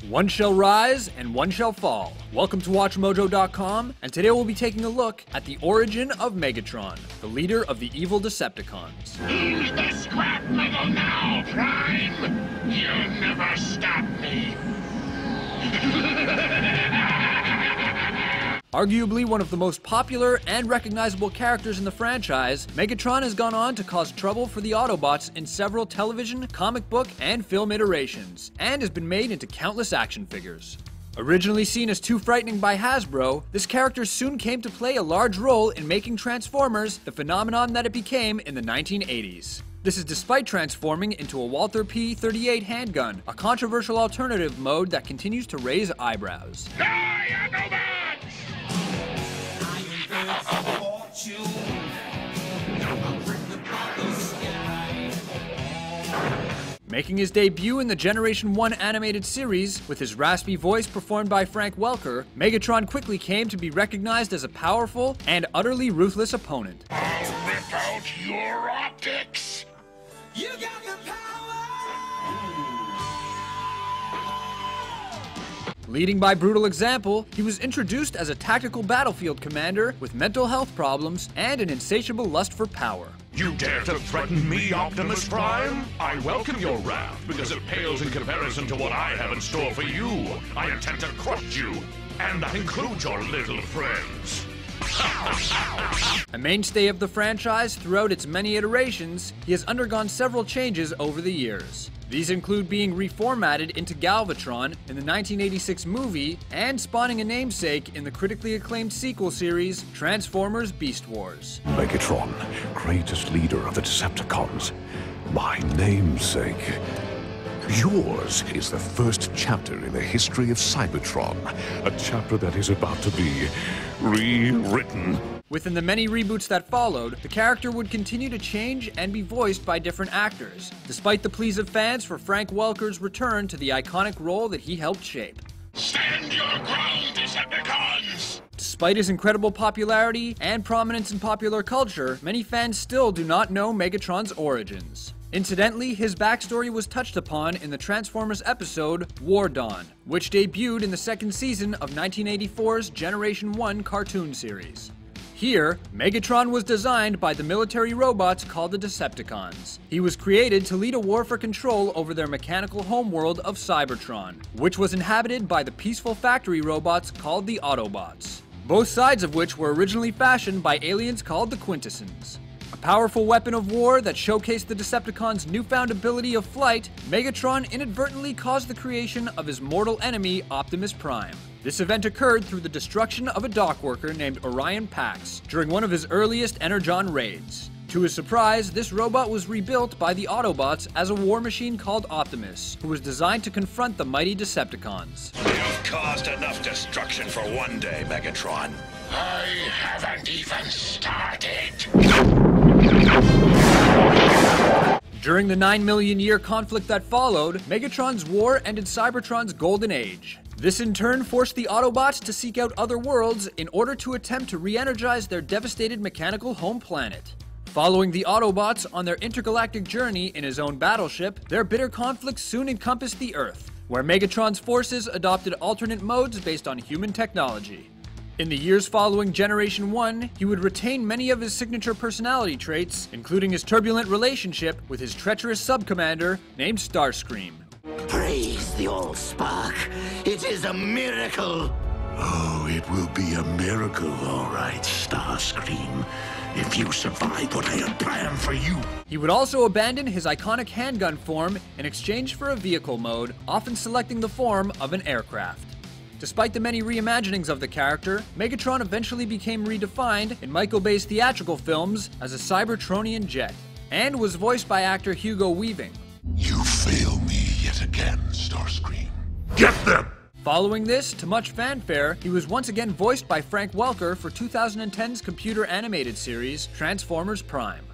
One shall rise and one shall fall. Welcome to WatchMojo.com, and today we'll be taking a look at the origin of Mega-Tron, the leader of the evil Decepticons. Use the scrap metal now, Prime! You'll never stop me! Arguably one of the most popular and recognizable characters in the franchise, Mega-Tron has gone on to cause trouble for the Autobots in several television, comic book, and film iterations, and has been made into countless action figures. Originally seen as too frightening by Hasbro, this character soon came to play a large role in making Transformers the phenomenon that it became in the 1980s. This is despite transforming into a Walther P-38 handgun, a controversial alternative mode that continues to raise eyebrows. Making his debut in the Generation 1 animated series, with his raspy voice performed by Frank Welker, Mega-Tron quickly came to be recognized as a powerful and utterly ruthless opponent. I'll rip out your optics! You got the power! Leading by brutal example, he was introduced as a tactical battlefield commander with mental health problems and an insatiable lust for power. You dare to threaten me, Optimus Prime? I welcome your wrath, because it pales in comparison to what I have in store for you. I intend to crush you, and that includes your little friends. A mainstay of the franchise throughout its many iterations, he has undergone several changes over the years. These include being reformatted into Galvatron in the 1986 movie and spawning a namesake in the critically acclaimed sequel series, Transformers Beast Wars. Megatron, greatest leader of the Decepticons, my namesake. Yours is the first chapter in the history of Cybertron, a chapter that is about to be rewritten. Within the many reboots that followed, the character would continue to change and be voiced by different actors, despite the pleas of fans for Frank Welker's return to the iconic role that he helped shape. Stand your ground, Decepticons! Despite his incredible popularity and prominence in popular culture, many fans still do not know Megatron's origins. Incidentally, his backstory was touched upon in the Transformers episode War Dawn, which debuted in the second season of 1984's Generation 1 cartoon series. Here, Megatron was designed by the military robots called the Decepticons. He was created to lead a war for control over their mechanical homeworld of Cybertron, which was inhabited by the peaceful factory robots called the Autobots, both sides of which were originally fashioned by aliens called the Quintessons. A powerful weapon of war that showcased the Decepticons' newfound ability of flight, Megatron inadvertently caused the creation of his mortal enemy, Optimus Prime. This event occurred through the destruction of a dock worker named Orion Pax during one of his earliest Energon raids. To his surprise, this robot was rebuilt by the Autobots as a war machine called Optimus, who was designed to confront the mighty Decepticons. You've caused enough destruction for one day, Megatron. I haven't even started! During the 9 million year conflict that followed, Megatron's war ended Cybertron's golden age. This in turn forced the Autobots to seek out other worlds in order to attempt to re-energize their devastated mechanical home planet. Following the Autobots on their intergalactic journey in his own battleship, their bitter conflict soon encompassed the Earth, where Megatron's forces adopted alternate modes based on human technology. In the years following Generation 1, he would retain many of his signature personality traits, including his turbulent relationship with his treacherous sub-commander named Starscream. Praise the Allspark. It is a miracle. Oh, it will be a miracle, all right, Starscream, if you survive what I have planned for you. He would also abandon his iconic handgun form in exchange for a vehicle mode, often selecting the form of an aircraft. Despite the many reimaginings of the character, Megatron eventually became redefined in Michael Bay's theatrical films as a Cybertronian jet, and was voiced by actor Hugo Weaving. You fail me yet again, Starscream. Get them! Following this, to much fanfare, he was once again voiced by Frank Welker for 2010's computer animated series, Transformers Prime.